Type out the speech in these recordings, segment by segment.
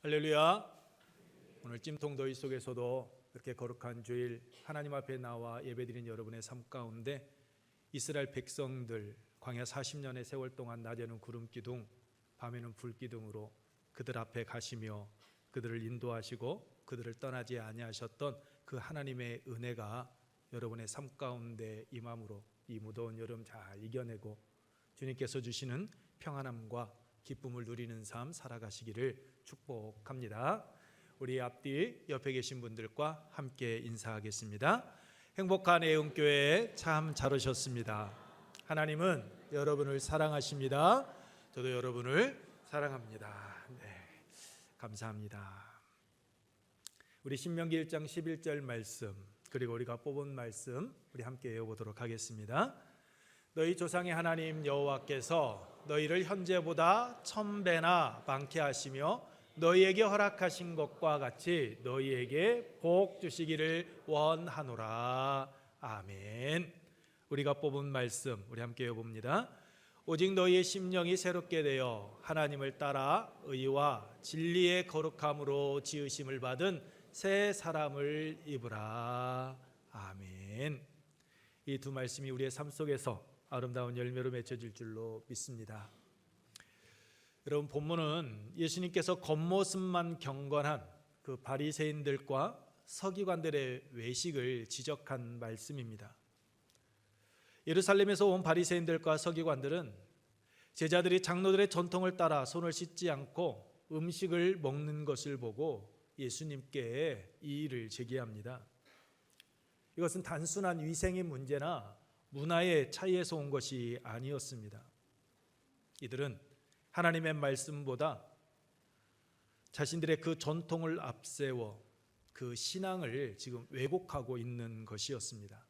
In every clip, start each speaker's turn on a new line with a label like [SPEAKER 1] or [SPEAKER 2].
[SPEAKER 1] 할렐루야. 오늘 찜통더위 속에서도 그렇게 거룩한 주일 하나님 앞에 나와 예배드린 여러분의 삶 가운데 이스라엘 백성들 광야 40년의 세월 동안 낮에는 구름 기둥, 밤에는 불 기둥으로 그들 앞에 가시며 그들을 인도하시고 그들을 떠나지 아니하셨던 그 하나님의 은혜가 여러분의 삶 가운데 임함으로 이 무더운 여름 잘 이겨내고 주님께서 주시는 평안함과 기쁨을 누리는 삶 살아가시기를 축복합니다. 우리 앞뒤 옆에 계신 분들과 함께 인사하겠습니다. 행복한 애흥교회 참 잘 오셨습니다. 하나님은 여러분을 사랑하십니다. 저도 여러분을 사랑합니다. 네, 감사합니다. 우리 신명기 1장 11절 말씀 그리고 우리가 뽑은 말씀 우리 함께 외워보도록 하겠습니다. 너희 조상의 하나님 여호와께서 너희를 현재보다 1000배나 많게 하시며 너희에게 허락하신 것과 같이 너희에게 복 주시기를 원하노라. 아멘. 우리가 뽑은 말씀 우리 함께 읽어봅니다. 오직 너희의 심령이 새롭게 되어 하나님을 따라 의와 진리의 거룩함으로 지으심을 받은 새 사람을 입으라. 아멘. 이 두 말씀이 우리의 삶 속에서 아름다운 열매로 맺혀질 줄로 믿습니다. 여러분, 본문은 예수님께서 겉모습만 경건한 그 바리새인들과 서기관들의 외식을 지적한 말씀입니다. 예루살렘에서 온 바리새인들과 서기관들은 제자들이 장로들의 전통을 따라 손을 씻지 않고 음식을 먹는 것을 보고 예수님께 이 일을 제기합니다. 이것은 단순한 위생의 문제나 문화의 차이에서 온 것이 아니었습니다. 이들은 하나님의 말씀보다 자신들의 그 전통을 앞세워 그 신앙을 지금 왜곡하고 있는 것이었습니다.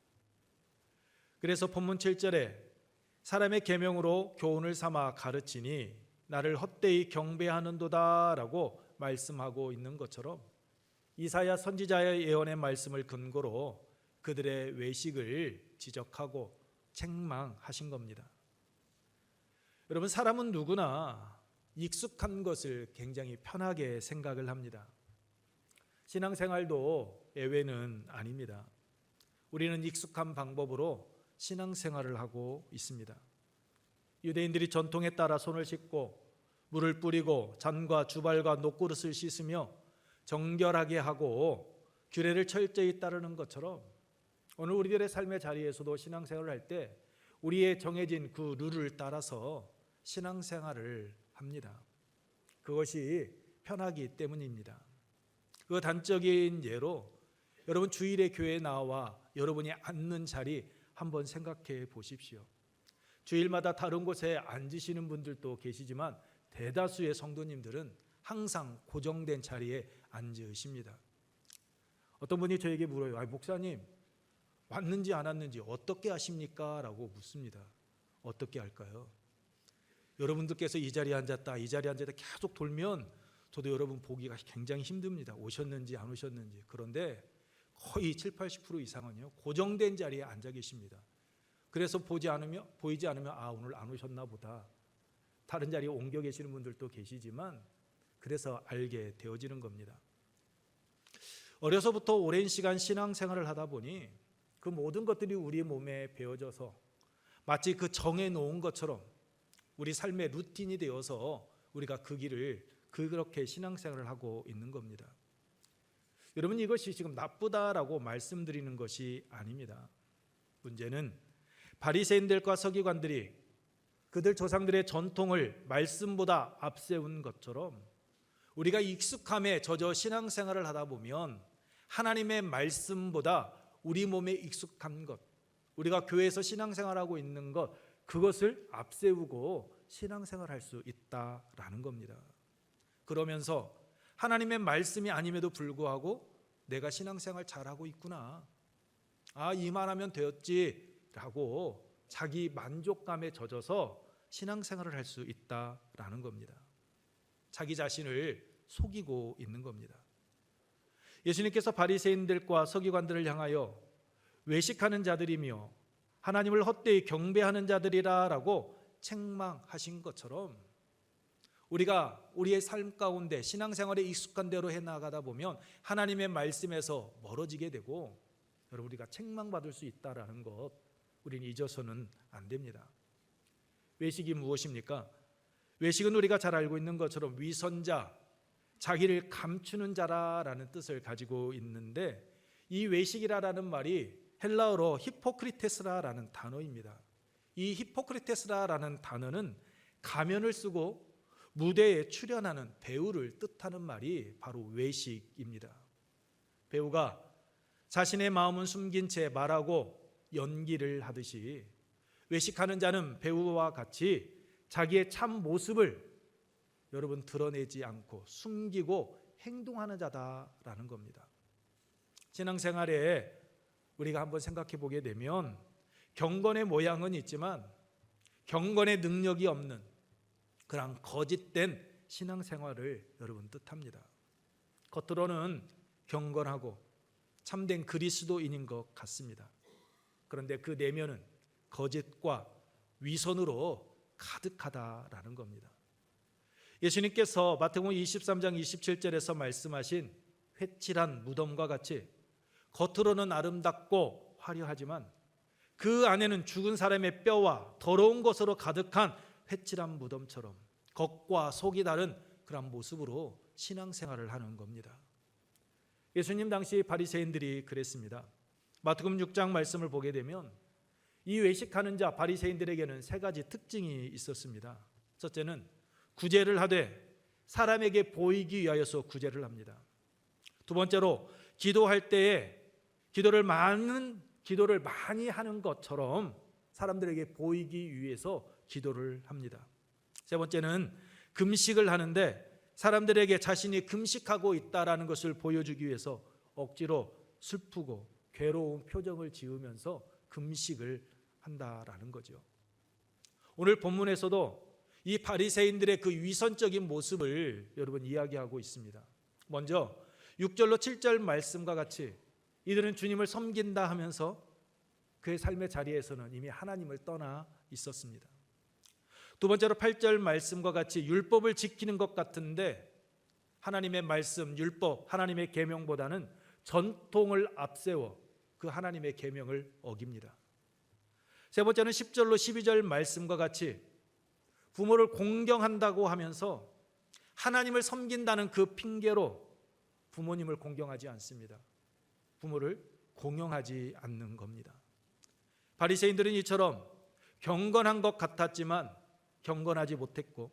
[SPEAKER 1] 그래서 본문 7절에 사람의 계명으로 교훈을 삼아 가르치니 나를 헛되이 경배하는도다 라고 말씀하고 있는 것처럼 이사야 선지자의 예언의 말씀을 근거로 그들의 외식을 지적하고 책망하신 겁니다. 여러분, 사람은 누구나 익숙한 것을 굉장히 편하게 생각을 합니다. 신앙생활도 예외는 아닙니다. 우리는 익숙한 방법으로 신앙생활을 하고 있습니다. 유대인들이 전통에 따라 손을 씻고 물을 뿌리고 잔과 주발과 녹그릇을 씻으며 정결하게 하고 규례를 철저히 따르는 것처럼 오늘 우리들의 삶의 자리에서도 신앙생활을 할 때 우리의 정해진 그 룰을 따라서 신앙생활을 합니다. 그것이 편하기 때문입니다. 그 단적인 예로 여러분 주일에 교회에 나와 여러분이 앉는 자리 한번 생각해 보십시오. 주일마다 다른 곳에 앉으시는 분들도 계시지만 대다수의 성도님들은 항상 고정된 자리에 앉으십니다. 어떤 분이 저에게 물어요. 목사님, 왔는지 안 왔는지 어떻게 아십니까? 라고 묻습니다. 어떻게 할까요? 여러분들께서 이 자리에 앉았다 이 자리에 앉았다 계속 돌면 저도 여러분 보기가 굉장히 힘듭니다. 오셨는지 안 오셨는지. 그런데 거의 70-80% 이상은요 고정된 자리에 앉아 계십니다. 그래서 보이지 않으면 오늘 안 오셨나 보다. 다른 자리에 옮겨 계시는 분들도 계시지만 그래서 알게 되어지는 겁니다. 어려서부터 오랜 시간 신앙생활을 하다 보니 그 모든 것들이 우리 몸에 배어져서 마치 그 정해놓은 것처럼 우리 삶의 루틴이 되어서 우리가 그 길을 그렇게 신앙생활을 하고 있는 겁니다. 여러분, 이것이 지금 나쁘다라고 말씀드리는 것이 아닙니다. 문제는 바리새인들과 서기관들이 그들 조상들의 전통을 말씀보다 앞세운 것처럼 우리가 익숙함에 젖어 신앙생활을 하다 보면 하나님의 말씀보다 우리 몸에 익숙한 것, 우리가 교회에서 신앙생활하고 있는 것, 그것을 앞세우고 신앙생활할 수 있다라는 겁니다. 그러면서 하나님의 말씀이 아님에도 불구하고 내가 신앙생활 잘하고 있구나, 이만하면 되었지라고 자기 만족감에 젖어서 신앙생활을 할 수 있다라는 겁니다. 자기 자신을 속이고 있는 겁니다. 예수님께서 바리새인들과 서기관들을 향하여 외식하는 자들이며 하나님을 헛되이 경배하는 자들이라라고 책망하신 것처럼 우리가 우리의 삶 가운데 신앙생활에 익숙한 대로 해나가다 보면 하나님의 말씀에서 멀어지게 되고 여러분 우리가 책망받을 수 있다라는 것 우리는 잊어서는 안 됩니다. 외식이 무엇입니까? 외식은 우리가 잘 알고 있는 것처럼 위선자, 자기를 감추는 자라라는 뜻을 가지고 있는데 이 외식이라는 말이 헬라어로 히포크리테스라라는 단어입니다. 이 히포크리테스라라는 단어는 가면을 쓰고 무대에 출연하는 배우를 뜻하는 말이 바로 외식입니다. 배우가 자신의 마음은 숨긴 채 말하고 연기를 하듯이 외식하는 자는 배우와 같이 자기의 참 모습을 여러분 드러내지 않고 숨기고 행동하는 자다라는 겁니다. 신앙생활에 우리가 한번 생각해 보게 되면 경건의 모양은 있지만 경건의 능력이 없는 그런 거짓된 신앙생활을 여러분 뜻합니다. 겉으로는 경건하고 참된 그리스도인인 것 같습니다. 그런데 그 내면은 거짓과 위선으로 가득하다라는 겁니다. 예수님께서 마태복음 23장 27절에서 말씀하신 회칠한 무덤과 같이 겉으로는 아름답고 화려하지만 그 안에는 죽은 사람의 뼈와 더러운 것으로 가득한 회칠한 무덤처럼 겉과 속이 다른 그런 모습으로 신앙생활을 하는 겁니다. 예수님 당시 바리새인들이 그랬습니다. 마태복음 6장 말씀을 보게 되면 이 외식하는 자 바리새인들에게는 세 가지 특징이 있었습니다. 첫째는 구제를 하되 사람에게 보이기 위하여서 구제를 합니다. 두 번째로 기도할 때에 기도를 많이 하는 것처럼 사람들에게 보이기 위해서 기도를 합니다. 세 번째는 금식을 하는데 사람들에게 자신이 금식하고 있다라는 것을 보여주기 위해서 억지로 슬프고 괴로운 표정을 지으면서 금식을 한다라는 거죠. 오늘 본문에서도 이 바리새인들의 그 위선적인 모습을 여러분 이야기하고 있습니다. 먼저 6절로 7절 말씀과 같이 이들은 주님을 섬긴다 하면서 그의 삶의 자리에서는 이미 하나님을 떠나 있었습니다. 두 번째로 8절 말씀과 같이 율법을 지키는 것 같은데 하나님의 말씀, 율법, 하나님의 계명보다는 전통을 앞세워 그 하나님의 계명을 어깁니다. 세 번째는 10절로 12절 말씀과 같이 부모를 공경한다고 하면서 하나님을 섬긴다는 그 핑계로 부모님을 공경하지 않습니다. 부모를 공경하지 않는 겁니다. 바리새인들은 이처럼 경건한 것 같았지만 경건하지 못했고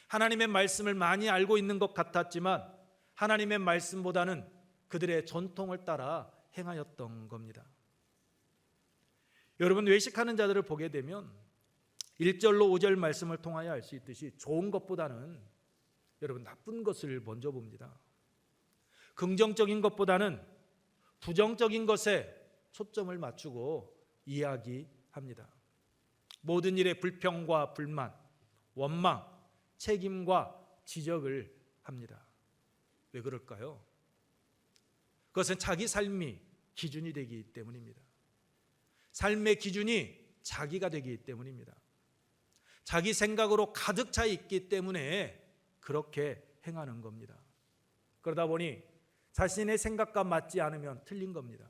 [SPEAKER 1] 하나님의 말씀을 많이 알고 있는 것 같았지만 하나님의 말씀보다는 그들의 전통을 따라 행하였던 겁니다. 여러분 외식하는 자들을 보게 되면 1절로 5절 말씀을 통하여 알 수 있듯이 좋은 것보다는 여러분 나쁜 것을 먼저 봅니다. 긍정적인 것보다는 부정적인 것에 초점을 맞추고 이야기합니다. 모든 일에 불평과 불만, 원망, 책임과 지적을 합니다. 왜 그럴까요? 그것은 자기 삶이 기준이 되기 때문입니다. 삶의 기준이 자기가 되기 때문입니다. 자기 생각으로 가득 차 있기 때문에 그렇게 행하는 겁니다. 그러다 보니 자신의 생각과 맞지 않으면 틀린 겁니다.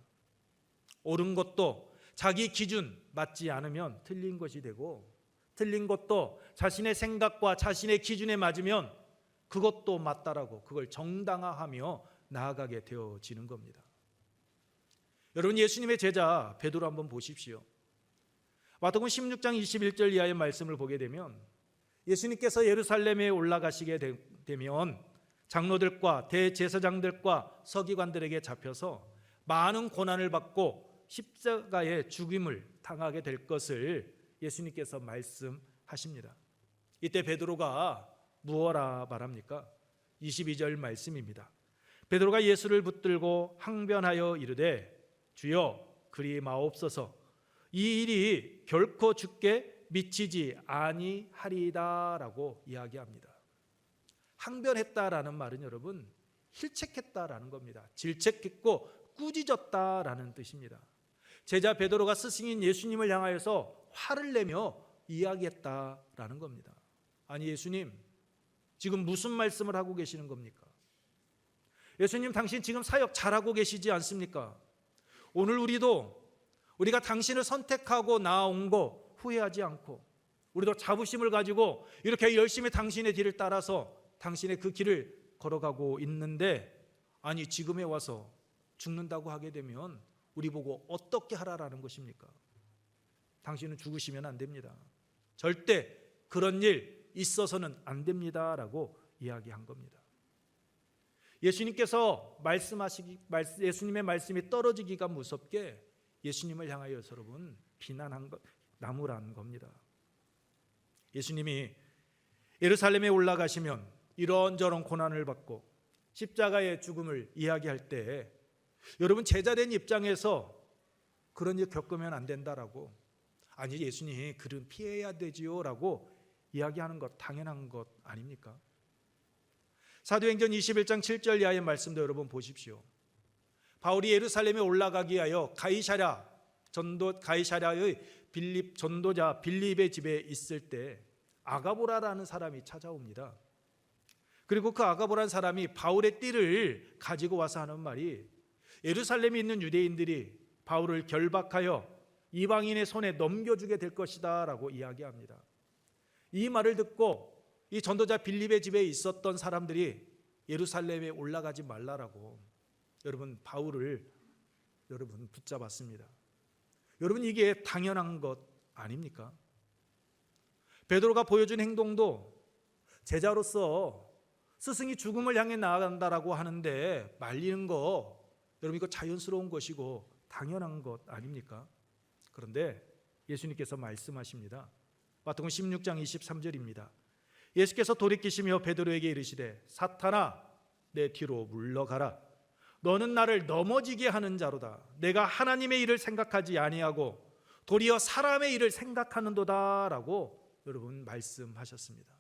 [SPEAKER 1] 옳은 것도 자기 기준 맞지 않으면 틀린 것이 되고 틀린 것도 자신의 생각과 자신의 기준에 맞으면 그것도 맞다라고 그걸 정당화하며 나아가게 되어지는 겁니다. 여러분 예수님의 제자 베드로 한번 보십시오. 마태복음 16장 21절 이하의 말씀을 보게 되면 예수님께서 예루살렘에 올라가시게 되면 장로들과 대제사장들과 서기관들에게 잡혀서 많은 고난을 받고 십자가의 죽임을 당하게 될 것을 예수님께서 말씀하십니다. 이때 베드로가 무엇라 말합니까? 22절 말씀입니다. 베드로가 예수를 붙들고 항변하여 이르되 주여 그리 마옵소서 이 일이 결코 주께 미치지 아니하리이다라고 이야기합니다. 항변했다라는 말은 여러분 힐책했다라는 겁니다. 질책했고 꾸짖었다라는 뜻입니다. 제자 베드로가 스승인 예수님을 향하여서 화를 내며 이야기했다라는 겁니다. 아니 예수님, 지금 무슨 말씀을 하고 계시는 겁니까? 예수님, 당신 지금 사역 잘하고 계시지 않습니까? 오늘 우리가 당신을 선택하고 나아온 거 후회하지 않고 우리도 자부심을 가지고 이렇게 열심히 당신의 길을 따라서 당신의 그 길을 걸어가고 있는데, 아니 지금에 와서 죽는다고 하게 되면 우리 보고 어떻게 하라라는 것입니까? 당신은 죽으시면 안 됩니다. 절대 그런 일 있어서는 안 됩니다라고 이야기한 겁니다. 예수님께서 예수님의 말씀이 떨어지기가 무섭게 예수님을 향하여 여러분 비난한 것, 나무라는 겁니다. 예수님이 예루살렘에 올라가시면 이런저런 고난을 받고 십자가의 죽음을 이야기할 때 여러분 제자된 입장에서 그런 일 겪으면 안 된다라고, 아니 예수님 그런 피해야 되지요 라고 이야기하는 것 당연한 것 아닙니까? 사도행전 21장 7절 이하의 말씀도 여러분 보십시오. 바울이 예루살렘에 올라가기 위하여 가이사랴의 전도자 빌립의 집에 있을 때 아가보라라는 사람이 찾아옵니다. 그리고 그 아가보라는 사람이 바울의 띠를 가지고 와서 하는 말이, 예루살렘에 있는 유대인들이 바울을 결박하여 이방인의 손에 넘겨주게 될 것이다 라고 이야기합니다. 이 말을 듣고 이 전도자 빌립의 집에 있었던 사람들이 예루살렘에 올라가지 말라라고 여러분 바울을 붙잡았습니다. 여러분 이게 당연한 것 아닙니까? 베드로가 보여준 행동도 제자로서 스승이 죽음을 향해 나아간다라고 하는데 말리는 거, 여러분 이거 자연스러운 것이고 당연한 것 아닙니까? 그런데 예수님께서 말씀하십니다. 마태복음 16장 23절입니다. 예수께서 돌이키시며 베드로에게 이르시되 사탄아 내 뒤로 물러가라. 너는 나를 넘어지게 하는 자로다. 내가 하나님의 일을 생각하지 아니하고 도리어 사람의 일을 생각하는도다 라고 여러분 말씀하셨습니다.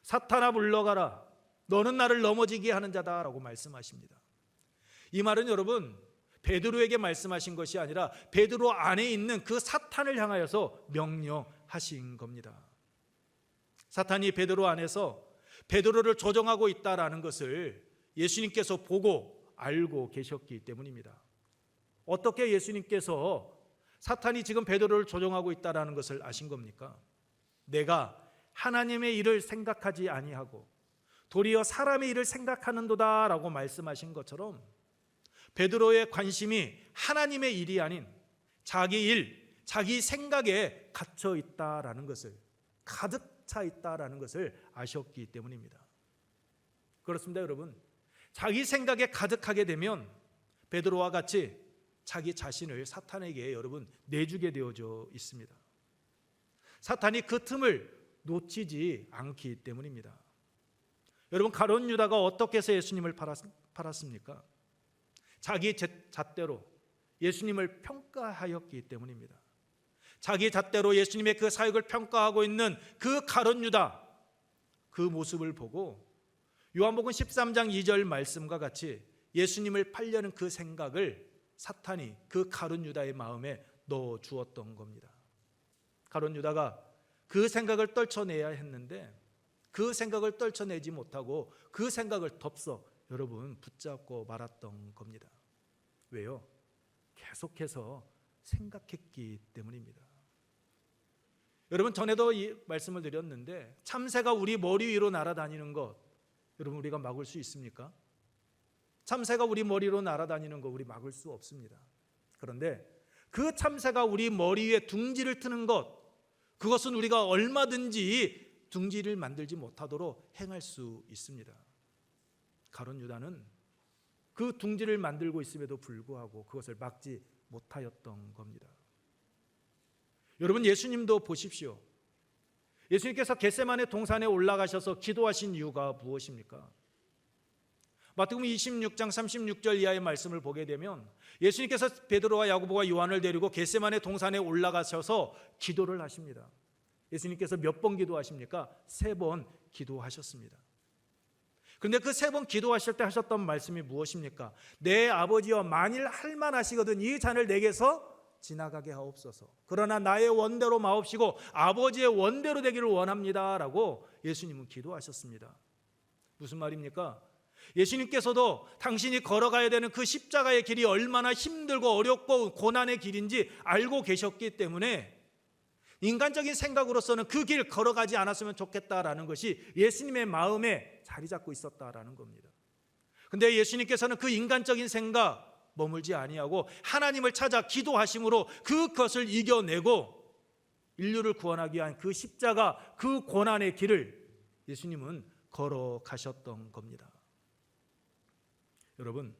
[SPEAKER 1] 사탄아 물러가라. 너는 나를 넘어지게 하는 자다 라고 말씀하십니다. 이 말은 여러분 베드로에게 말씀하신 것이 아니라 베드로 안에 있는 그 사탄을 향하여서 명령하신 겁니다. 사탄이 베드로 안에서 베드로를 조종하고 있다라는 것을 예수님께서 보고 알고 계셨기 때문입니다. 어떻게 예수님께서 사탄이 지금 베드로를 조종하고 있다라는 것을 아신 겁니까? 내가 하나님의 일을 생각하지 아니하고 도리어 사람의 일을 생각하는도다 라고 말씀하신 것처럼 베드로의 관심이 하나님의 일이 아닌 자기 일, 자기 생각에 갇혀 있다라는 것을, 가득 차 있다라는 것을 아셨기 때문입니다. 그렇습니다, 여러분. 자기 생각에 가득하게 되면 베드로와 같이 자기 자신을 사탄에게 여러분 내주게 되어져 있습니다. 사탄이 그 틈을 놓치지 않기 때문입니다. 여러분 가룟 유다가 어떻게 해서 예수님을 팔았습니까? 자기 잣대로 예수님을 평가하였기 때문입니다. 자기 잣대로 예수님의 그 사역을 평가하고 있는 그 가룟 유다, 그 모습을 보고 요한복음 13장 2절 말씀과 같이 예수님을 팔려는 그 생각을 사탄이 그 가룟 유다의 마음에 넣어 주었던 겁니다. 가룟 유다가 그 생각을 떨쳐내야 했는데 그 생각을 떨쳐내지 못하고 그 생각을 덥석 여러분 붙잡고 말았던 겁니다. 왜요? 계속해서 생각했기 때문입니다. 여러분 전에도 이 말씀을 드렸는데 참새가 우리 머리 위로 날아다니는 것 여러분 우리가 막을 수 있습니까? 참새가 우리 머리로 날아다니는 거 우리 막을 수 없습니다. 그런데 그 참새가 우리 머리 위에 둥지를 트는 것, 그것은 우리가 얼마든지 둥지를 만들지 못하도록 행할 수 있습니다. 가룟 유다는 그 둥지를 만들고 있음에도 불구하고 그것을 막지 못하였던 겁니다. 여러분 예수님도 보십시오. 예수님께서 겟세마네 동산에 올라가셔서 기도하신 이유가 무엇입니까? 마태복음 26장 36절 이하의 말씀을 보게 되면 예수님께서 베드로와 야고보와 요한을 데리고 겟세마네 동산에 올라가셔서 기도를 하십니다. 예수님께서 몇 번 기도하십니까? 3번 기도하셨습니다. 그런데 그 3번 기도하실 때 하셨던 말씀이 무엇입니까? 내 아버지여 만일 할 만하시거든 이 잔을 내게서 지나가게 하옵소서. 그러나 나의 원대로 마옵시고 아버지의 원대로 되기를 원합니다 라고 예수님은 기도하셨습니다. 무슨 말입니까? 예수님께서도 당신이 걸어가야 되는 그 십자가의 길이 얼마나 힘들고 어렵고 고난의 길인지 알고 계셨기 때문에 인간적인 생각으로서는 그 길 걸어가지 않았으면 좋겠다라는 것이 예수님의 마음에 자리 잡고 있었다라는 겁니다. 근데 예수님께서는 그 인간적인 생각 머물지 아니하고 하나님을 찾아 기도하심으로 그것을 이겨내고 인류를 구원하기 위한 그 십자가, 그 고난의 길을 예수님은 걸어가셨던 겁니다. 여러분,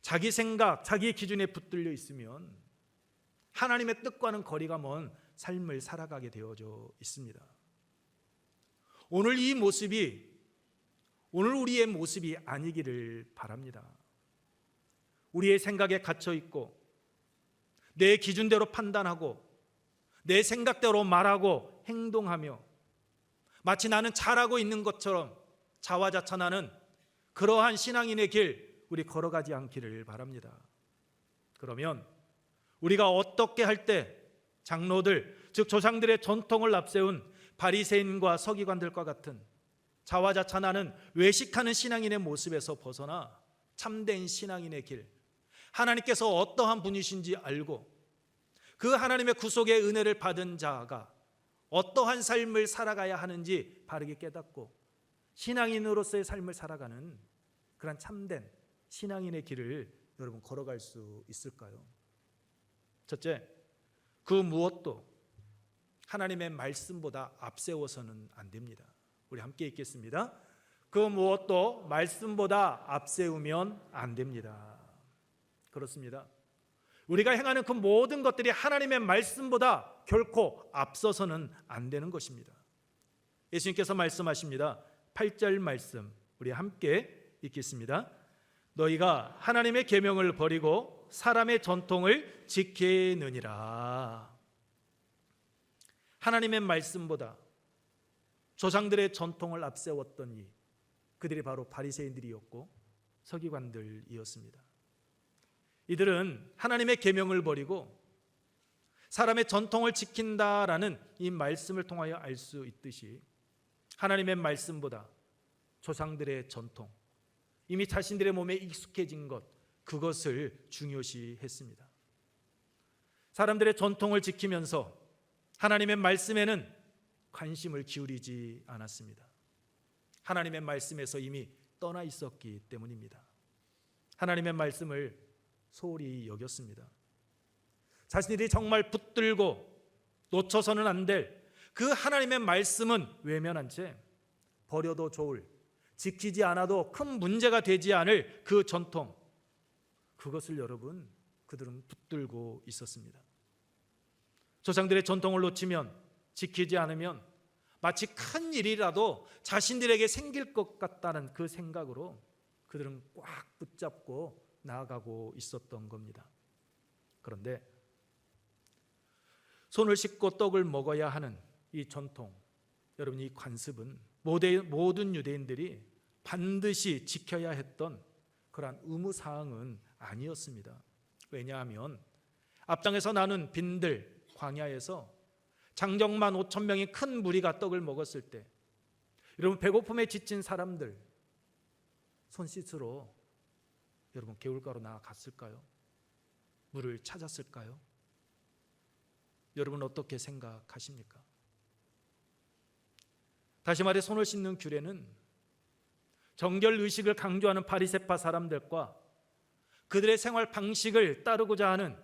[SPEAKER 1] 자기 생각, 자기 기준에 붙들려 있으면 하나님의 뜻과는 거리가 먼 삶을 살아가게 되어져 있습니다. 오늘 이 모습이 오늘 우리의 모습이 아니기를 바랍니다. 우리의 생각에 갇혀 있고 내 기준대로 판단하고 내 생각대로 말하고 행동하며 마치 나는 잘하고 있는 것처럼 자화자찬하는 그러한 신앙인의 길 우리 걸어가지 않기를 바랍니다. 그러면 우리가 어떻게 할 때 장로들, 즉 조상들의 전통을 앞세운 바리새인과 서기관들과 같은 자화자찬하는 외식하는 신앙인의 모습에서 벗어나 참된 신앙인의 길, 하나님께서 어떠한 분이신지 알고 그 하나님의 구속의 은혜를 받은 자가 어떠한 삶을 살아가야 하는지 바르게 깨닫고 신앙인으로서의 삶을 살아가는 그런 참된 신앙인의 길을 여러분 걸어갈 수 있을까요? 첫째, 그 무엇도 하나님의 말씀보다 앞세워서는 안 됩니다. 우리 함께 읽겠습니다. 그 무엇도 말씀보다 앞세우면 안 됩니다. 그렇습니다. 우리가 행하는 그 모든 것들이 하나님의 말씀보다 결코 앞서서는 안 되는 것입니다. 예수님께서 말씀하십니다. 8절 말씀 우리 함께 읽겠습니다. 너희가 하나님의 계명을 버리고 사람의 전통을 지키느니라. 하나님의 말씀보다 조상들의 전통을 앞세웠던 이 그들이 바로 바리새인들이었고 서기관들이었습니다. 이들은 하나님의 계명을 버리고 사람의 전통을 지킨다라는 이 말씀을 통하여 알 수 있듯이 하나님의 말씀보다 조상들의 전통, 이미 자신들의 몸에 익숙해진 것, 그것을 중요시했습니다. 사람들의 전통을 지키면서 하나님의 말씀에는 관심을 기울이지 않았습니다. 하나님의 말씀에서 이미 떠나 있었기 때문입니다. 하나님의 말씀을 소홀히 여겼습니다. 자신들이 정말 붙들고 놓쳐서는 안 될 그 하나님의 말씀은 외면한 채 버려도 좋을, 지키지 않아도 큰 문제가 되지 않을 그 전통, 그것을 여러분 그들은 붙들고 있었습니다. 조상들의 전통을 놓치면, 지키지 않으면 마치 큰 일이라도 자신들에게 생길 것 같다는 그 생각으로 그들은 꽉 붙잡고 나아가고 있었던 겁니다. 그런데 손을 씻고 떡을 먹어야 하는 이 전통, 여러분 이 관습은 모든 유대인들이 반드시 지켜야 했던 그러한 의무사항은 아니었습니다. 왜냐하면 앞장에서 나눈 빈들 광야에서 장정만 5천 명의 큰 무리가 떡을 먹었을 때 여러분 배고픔에 지친 사람들 손 씻으러 여러분 개울가로 나아갔을까요? 물을 찾았을까요? 여러분 어떻게 생각하십니까? 다시 말해 손을 씻는 규례는 정결의식을 강조하는 바리새파 사람들과 그들의 생활 방식을 따르고자 하는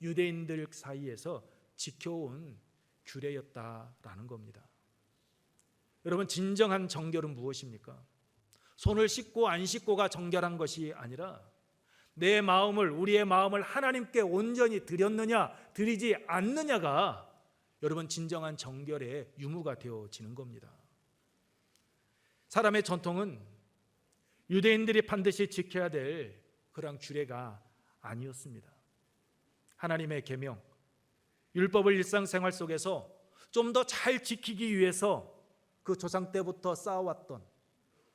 [SPEAKER 1] 유대인들 사이에서 지켜온 규례였다라는 겁니다. 여러분 진정한 정결은 무엇입니까? 손을 씻고 안 씻고가 정결한 것이 아니라 내 마음을, 우리의 마음을 하나님께 온전히 드렸느냐 드리지 않느냐가 여러분 진정한 정결의 유무가 되어지는 겁니다. 사람의 전통은 유대인들이 반드시 지켜야 될 그런 규례가 아니었습니다. 하나님의 계명, 율법을 일상생활 속에서 좀 더 잘 지키기 위해서 그 조상 때부터 쌓아왔던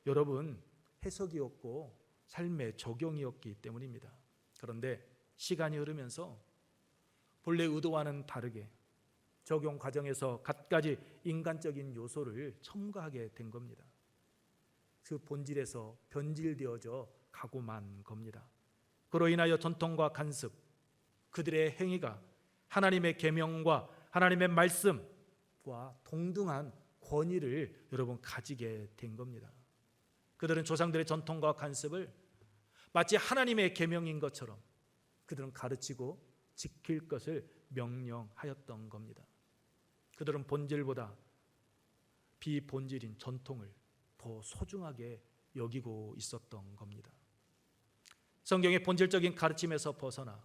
[SPEAKER 1] 여러분 해석이었고 삶의 적용이었기 때문입니다. 그런데 시간이 흐르면서 본래 의도와는 다르게 적용 과정에서 갖가지 인간적인 요소를 첨가하게 된 겁니다. 그 본질에서 변질되어져 가고만 겁니다. 그로 인하여 전통과 간습, 그들의 행위가 하나님의 계명과 하나님의 말씀과 동등한 권위를 여러분 가지게 된 겁니다. 그들은 조상들의 전통과 간습을 마치 하나님의 계명인 것처럼 그들은 가르치고 지킬 것을 명령하였던 겁니다. 그들은 본질보다 비본질인 전통을 더 소중하게 여기고 있었던 겁니다. 성경의 본질적인 가르침에서 벗어나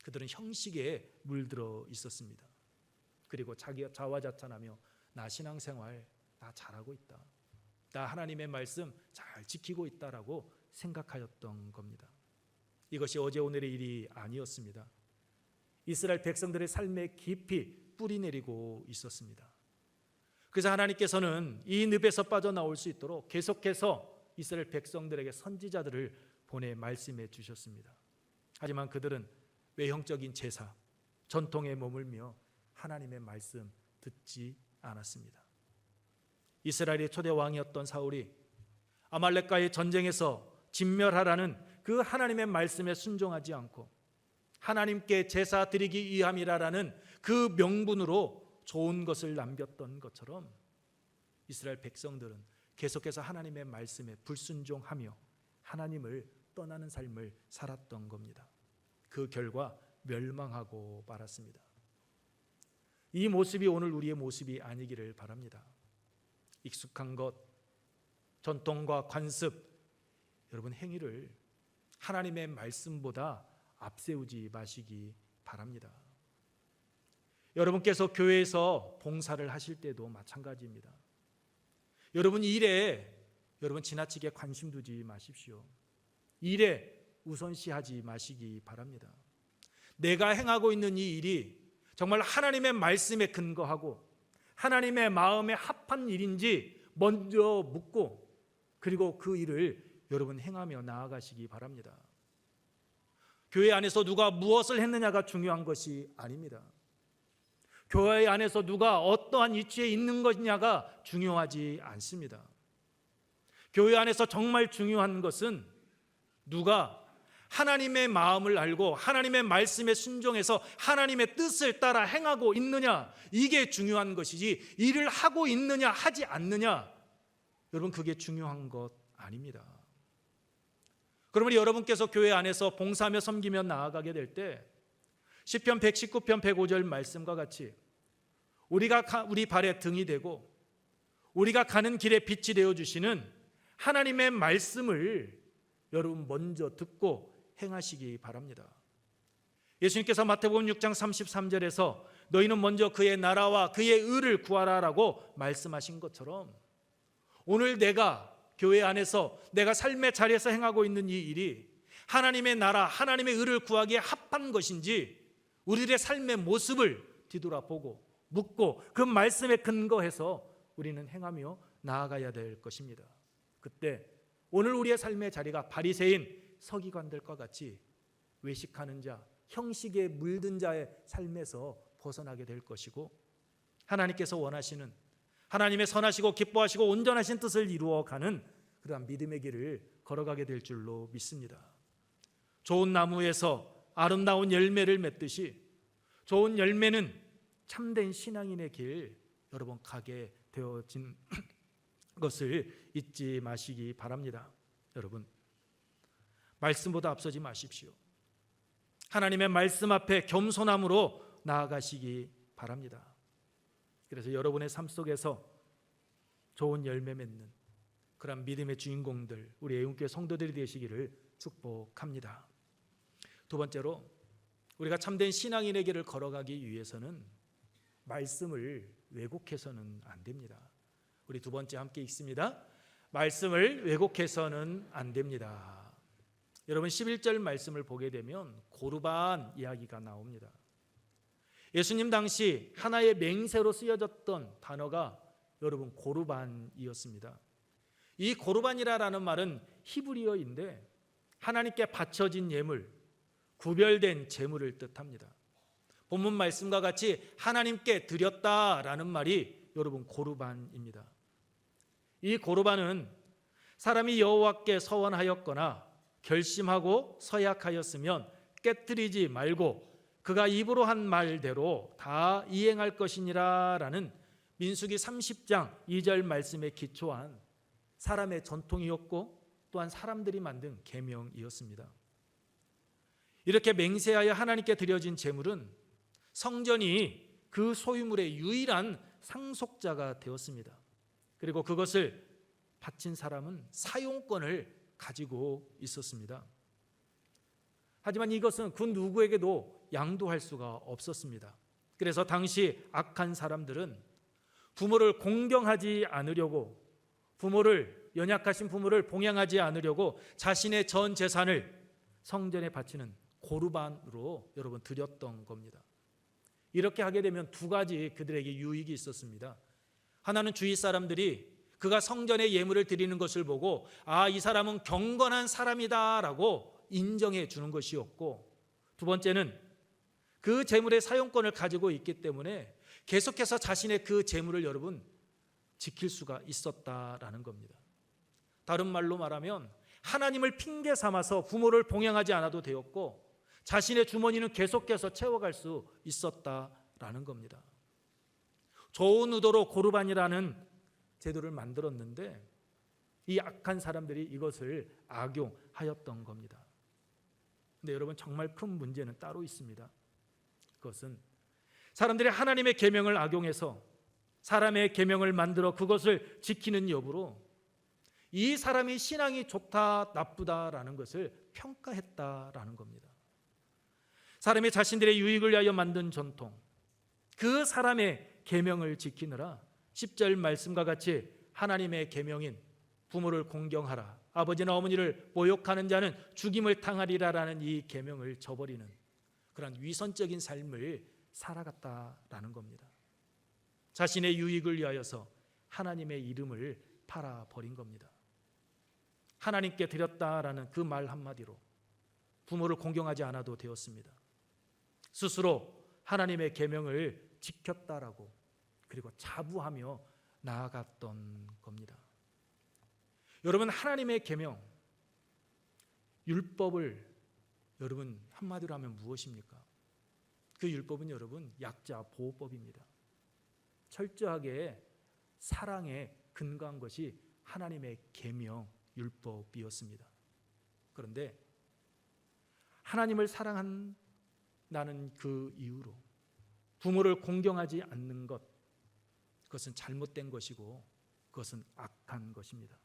[SPEAKER 1] 그들은 형식에 물들어 있었습니다. 그리고 자기 자화자찬하며 나 신앙생활 나 잘하고 있다, 나 하나님의 말씀 잘 지키고 있다라고 생각하였던 겁니다. 이것이 어제 오늘의 일이 아니었습니다. 이스라엘 백성들의 삶에 깊이 뿌리내리고 있었습니다. 그래서 하나님께서는 이 늪에서 빠져나올 수 있도록 계속해서 이스라엘 백성들에게 선지자들을 보내 말씀해 주셨습니다. 하지만 그들은 외형적인 제사, 전통에 머물며 하나님의 말씀 듣지 않았습니다. 이스라엘의 초대 왕이었던 사울이 아말렉과의 전쟁에서 진멸하라는 그 하나님의 말씀에 순종하지 않고 하나님께 제사 드리기 위함이라는 그 명분으로 좋은 것을 남겼던 것처럼 이스라엘 백성들은 계속해서 하나님의 말씀에 불순종하며 하나님을 떠나는 삶을 살았던 겁니다. 그 결과 멸망하고 말았습니다. 이 모습이 오늘 우리의 모습이 아니기를 바랍니다. 익숙한 것, 전통과 관습, 여러분 행위를 하나님의 말씀보다 앞세우지 마시기 바랍니다. 여러분께서 교회에서 봉사를 하실 때도 마찬가지입니다. 여러분 일에 여러분 지나치게 관심 두지 마십시오. 일에 우선시하지 마시기 바랍니다. 내가 행하고 있는 이 일이 정말 하나님의 말씀에 근거하고 하나님의 마음에 합한 일인지 먼저 묻고 그리고 그 일을 여러분 행하며 나아가시기 바랍니다. 교회 안에서 누가 무엇을 했느냐가 중요한 것이 아닙니다. 교회 안에서 누가 어떠한 위치에 있는 것이냐가 중요하지 않습니다. 교회 안에서 정말 중요한 것은 누가 하나님의 마음을 알고 하나님의 말씀에 순종해서 하나님의 뜻을 따라 행하고 있느냐, 이게 중요한 것이지 일을 하고 있느냐 하지 않느냐, 여러분 그게 중요한 것 아닙니다. 그러면 여러분께서 교회 안에서 봉사하며 섬기며 나아가게 될 때 시편 119편 105절 말씀과 같이 우리가 우리 발에 등이 되고 우리가 가는 길에 빛이 되어 주시는 하나님의 말씀을 여러분 먼저 듣고 행하시기 바랍니다. 예수님께서 마태복음 6장 33절에서 너희는 먼저 그의 나라와 그의 의를 구하라라고 말씀하신 것처럼 오늘 내가 교회 안에서 내가 삶의 자리에서 행하고 있는 이 일이 하나님의 나라, 하나님의 의를 구하기에 합한 것인지 우리들의 삶의 모습을 뒤돌아보고 묻고 그 말씀에 근거해서 우리는 행하며 나아가야 될 것입니다. 그때 오늘 우리의 삶의 자리가 바리새인 서기관들과 같이 외식하는 자, 형식에 물든 자의 삶에서 벗어나게 될 것이고 하나님께서 원하시는 하나님의 선하시고 기뻐하시고 온전하신 뜻을 이루어가는 그러한 믿음의 길을 걸어가게 될 줄로 믿습니다. 좋은 나무에서 아름다운 열매를 맺듯이 좋은 열매는 참된 신앙인의 길 여러분 가게 되어진 것을 잊지 마시기 바랍니다. 여러분 말씀보다 앞서지 마십시오. 하나님의 말씀 앞에 겸손함으로 나아가시기 바랍니다. 그래서 여러분의 삶 속에서 좋은 열매 맺는 그런 믿음의 주인공들 우리 애국교회 성도들이 되시기를 축복합니다. 두 번째로 우리가 참된 신앙인의 길을 걸어가기 위해서는 말씀을 왜곡해서는 안 됩니다. 우리 두 번째 함께 읽습니다. 말씀을 왜곡해서는 안 됩니다. 여러분 11절 말씀을 보게 되면 고르반 이야기가 나옵니다. 예수님 당시 하나의 맹세로 쓰여졌던 단어가 여러분 고르반이었습니다. 이 고르반이라는 말은 히브리어인데 하나님께 바쳐진 예물, 구별된 제물을 뜻합니다. 본문 말씀과 같이 하나님께 드렸다라는 말이 여러분 고르반입니다. 이 고르반은 사람이 여호와께 서원하였거나 결심하고 서약하였으면 깨뜨리지 말고 그가 입으로 한 말대로 다 이행할 것이니라 라는 민수기 30장 2절 말씀에 기초한 사람의 전통이었고 또한 사람들이 만든 계명이었습니다. 이렇게 맹세하여 하나님께 드려진 제물은 성전이 그 소유물의 유일한 상속자가 되었습니다. 그리고 그것을 바친 사람은 사용권을 가지고 있었습니다. 하지만 이것은 그 누구에게도 양도할 수가 없었습니다. 그래서 당시 악한 사람들은 부모를 공경하지 않으려고, 연약하신 부모를 봉양하지 않으려고 자신의 전 재산을 성전에 바치는 고르반으로 여러분 드렸던 겁니다. 이렇게 하게 되면 두 가지 그들에게 유익이 있었습니다. 하나는 주위 사람들이 그가 성전에 예물을 드리는 것을 보고 이 사람은 경건한 사람이다라고 인정해 주는 것이었고, 두 번째는 그 재물의 사용권을 가지고 있기 때문에 계속해서 자신의 그 재물을 여러분 지킬 수가 있었다라는 겁니다. 다른 말로 말하면 하나님을 핑계 삼아서 부모를 봉양하지 않아도 되었고 자신의 주머니는 계속해서 채워갈 수 있었다라는 겁니다. 좋은 의도로 고르반이라는 제도를 만들었는데 이 악한 사람들이 이것을 악용하였던 겁니다. 근데 여러분 정말 큰 문제는 따로 있습니다. 그것은 사람들이 하나님의 계명을 악용해서 사람의 계명을 만들어 그것을 지키는 여부로 이 사람이 신앙이 좋다 나쁘다라는 것을 평가했다라는 겁니다. 사람이 자신들의 유익을 위하여 만든 전통, 그 사람의 계명을 지키느라 10절 말씀과 같이 하나님의 계명인 부모를 공경하라, 아버지나 어머니를 모욕하는 자는 죽임을 당하리라라는 이 계명을 저버리는 그런 위선적인 삶을 살아갔다라는 겁니다. 자신의 유익을 위하여서 하나님의 이름을 팔아버린 겁니다. 하나님께 드렸다라는 그 말 한마디로 부모를 공경하지 않아도 되었습니다. 스스로 하나님의 계명을 지켰다라고 그리고 자부하며 나아갔던 겁니다. 여러분, 하나님의 계명, 율법을 여러분 한마디로 하면 무엇입니까? 그 율법은 여러분 약자 보호법입니다. 철저하게 사랑에 근거한 것이 하나님의 계명 율법이었습니다. 그런데 하나님을 사랑한다는 그 이유로 부모를 공경하지 않는 것, 그것은 잘못된 것이고 그것은 악한 것입니다.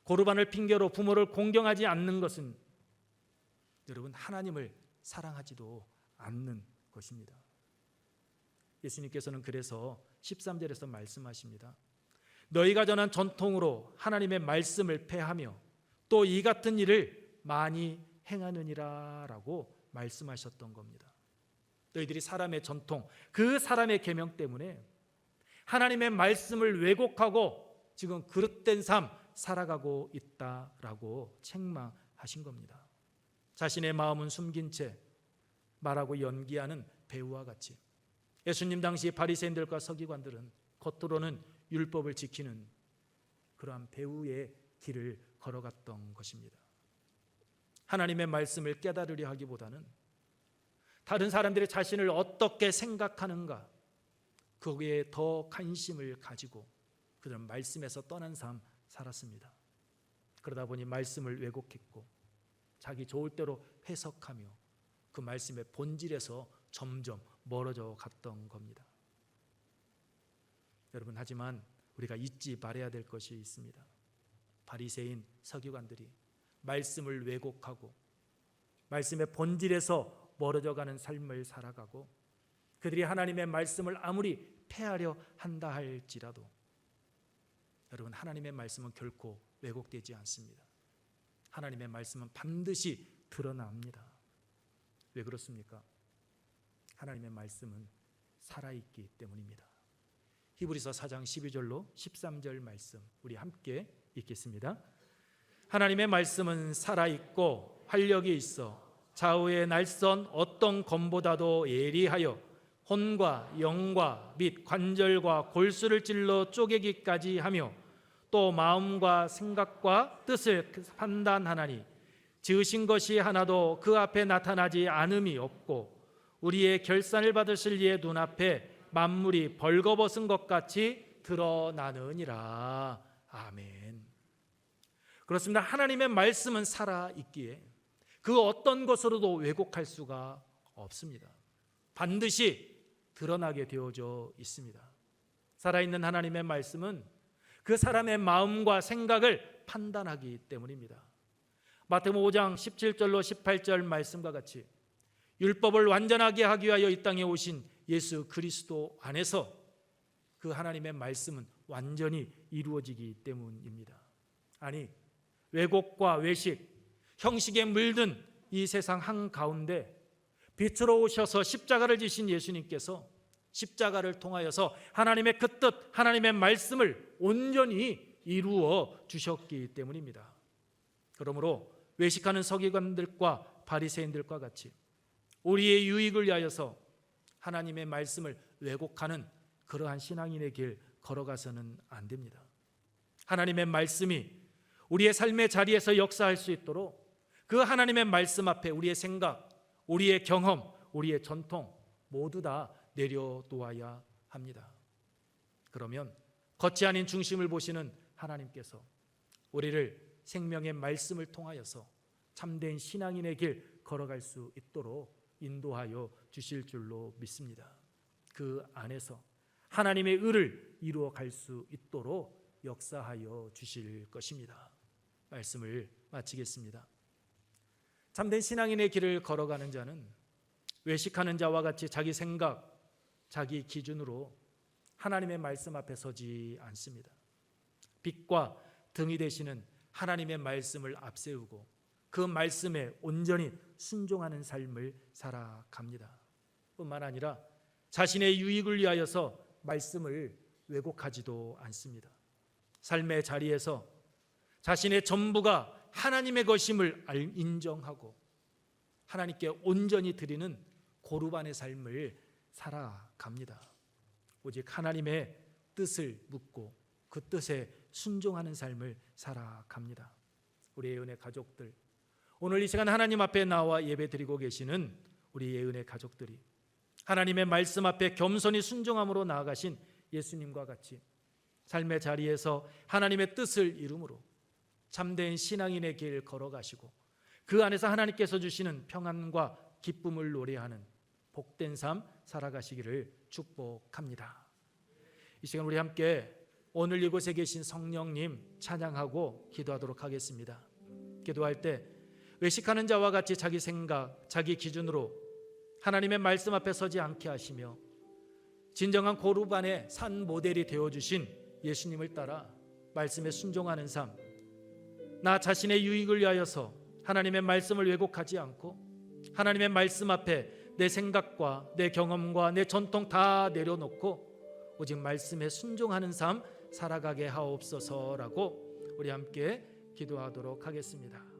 [SPEAKER 1] 고르반을 핑계로 부모를 공경하지 않는 것은 여러분 하나님을 사랑하지도 않는 것입니다. 예수님께서는 그래서 13절에서 말씀하십니다. 너희가 전한 전통으로 하나님의 말씀을 폐하며 또 이 같은 일을 많이 행하느니라 라고 말씀하셨던 겁니다. 너희들이 사람의 전통, 그 사람의 계명 때문에 하나님의 말씀을 왜곡하고 지금 그릇된 삶 살아가고 있다라고 책망하신 겁니다. 자신의 마음은 숨긴 채 말하고 연기하는 배우와 같이 예수님 당시 바리새인들과 서기관들은 겉으로는 율법을 지키는 그러한 배우의 길을 걸어갔던 것입니다. 하나님의 말씀을 깨달으려 하기보다는 다른 사람들이 자신을 어떻게 생각하는가 거기에 더 관심을 가지고 그들은 말씀에서 떠난 삶 살았습니다. 그러다 보니 말씀을 왜곡했고 자기 좋을 대로 해석하며 그 말씀의 본질에서 점점 멀어져 갔던 겁니다. 여러분, 하지만 우리가 잊지 말아야 될 것이 있습니다. 바리새인 서기관들이 말씀을 왜곡하고 말씀의 본질에서 멀어져 가는 삶을 살아가고 그들이 하나님의 말씀을 아무리 폐하려 한다 할지라도 여러분, 하나님의 말씀은 결코 왜곡되지 않습니다. 하나님의 말씀은 반드시 드러납니다. 왜 그렇습니까? 하나님의 말씀은 살아있기 때문입니다. 히브리서 4장 12절로 13절 말씀 우리 함께 읽겠습니다. 하나님의 말씀은 살아있고 활력이 있어 좌우의 날선 어떤 검보다도 예리하여 혼과 영과 및 관절과 골수를 찔러 쪼개기까지 하며 또 마음과 생각과 뜻을 판단하나니 지으신 것이 하나도 그 앞에 나타나지 않음이 없고 우리의 결산을 받으실 이의 눈앞에 만물이 벌거벗은 것 같이 드러나느니라. 아멘. 그렇습니다. 하나님의 말씀은 살아있기에 그 어떤 것으로도 왜곡할 수가 없습니다. 반드시 드러나게 되어져 있습니다. 살아있는 하나님의 말씀은 그 사람의 마음과 생각을 판단하기 때문입니다. 마태복음 5장 17절로 18절 말씀과 같이 율법을 완전하게 하기 위하여 이 땅에 오신 예수 그리스도 안에서 그 하나님의 말씀은 완전히 이루어지기 때문입니다. 아니, 왜곡과 외식, 형식에 물든 이 세상 한가운데 빛으로 오셔서 십자가를 지신 예수님께서 십자가를 통하여서 하나님의 그 뜻, 하나님의 말씀을 온전히 이루어 주셨기 때문입니다. 그러므로 외식하는 서기관들과 바리새인들과 같이 우리의 유익을 위하여서 하나님의 말씀을 왜곡하는 그러한 신앙인의 길 걸어가서는 안 됩니다. 하나님의 말씀이 우리의 삶의 자리에서 역사할 수 있도록 그 하나님의 말씀 앞에 우리의 생각, 우리의 경험, 우리의 전통 모두 다 내려놓아야 합니다. 그러면 겉이 아닌 중심을 보시는 하나님께서 우리를 생명의 말씀을 통하여서 참된 신앙인의 길 걸어갈 수 있도록 인도하여 주실 줄로 믿습니다. 그 안에서 하나님의 의를 이루어 갈 수 있도록 역사하여 주실 것입니다. 말씀을 마치겠습니다. 참된 신앙인의 길을 걸어가는 자는 외식하는 자와 같이 자기 생각, 자기 기준으로 하나님의 말씀 앞에 서지 않습니다. 빛과 등이 되시는 하나님의 말씀을 앞세우고 그 말씀에 온전히 순종하는 삶을 살아갑니다. 뿐만 아니라 자신의 유익을 위하여서 말씀을 왜곡하지도 않습니다. 삶의 자리에서 자신의 전부가 하나님의 것임을 인정하고 하나님께 온전히 드리는 고르반의 삶을 살아갑니다. 오직 하나님의 뜻을 묻고 그 뜻에 순종하는 삶을 살아갑니다. 우리의 은혜 가족들, 오늘 이 시간 하나님 앞에 나와 예배드리고 계시는 우리의 은혜 가족들이 하나님의 말씀 앞에 겸손히 순종함으로 나아가신 예수님과 같이 삶의 자리에서 하나님의 뜻을 이루므로 참된 신앙인의 길 걸어가시고 그 안에서 하나님께서 주시는 평안과 기쁨을 노래하는 복된 삶 살아가시기를 축복합니다. 이 시간 우리 함께 오늘 이곳에 계신 성령님 찬양하고 기도하도록 하겠습니다. 기도할 때 외식하는 자와 같이 자기 생각, 자기 기준으로 하나님의 말씀 앞에 서지 않게 하시며 진정한 고르반의 산 모델이 되어주신 예수님을 따라 말씀에 순종하는 삶, 나 자신의 유익을 위하여서 하나님의 말씀을 왜곡하지 않고 하나님의 말씀 앞에 내 생각과 내 경험과 내 전통 다 내려놓고 오직 말씀에 순종하는 삶 살아가게 하옵소서라고 우리 함께 기도하도록 하겠습니다.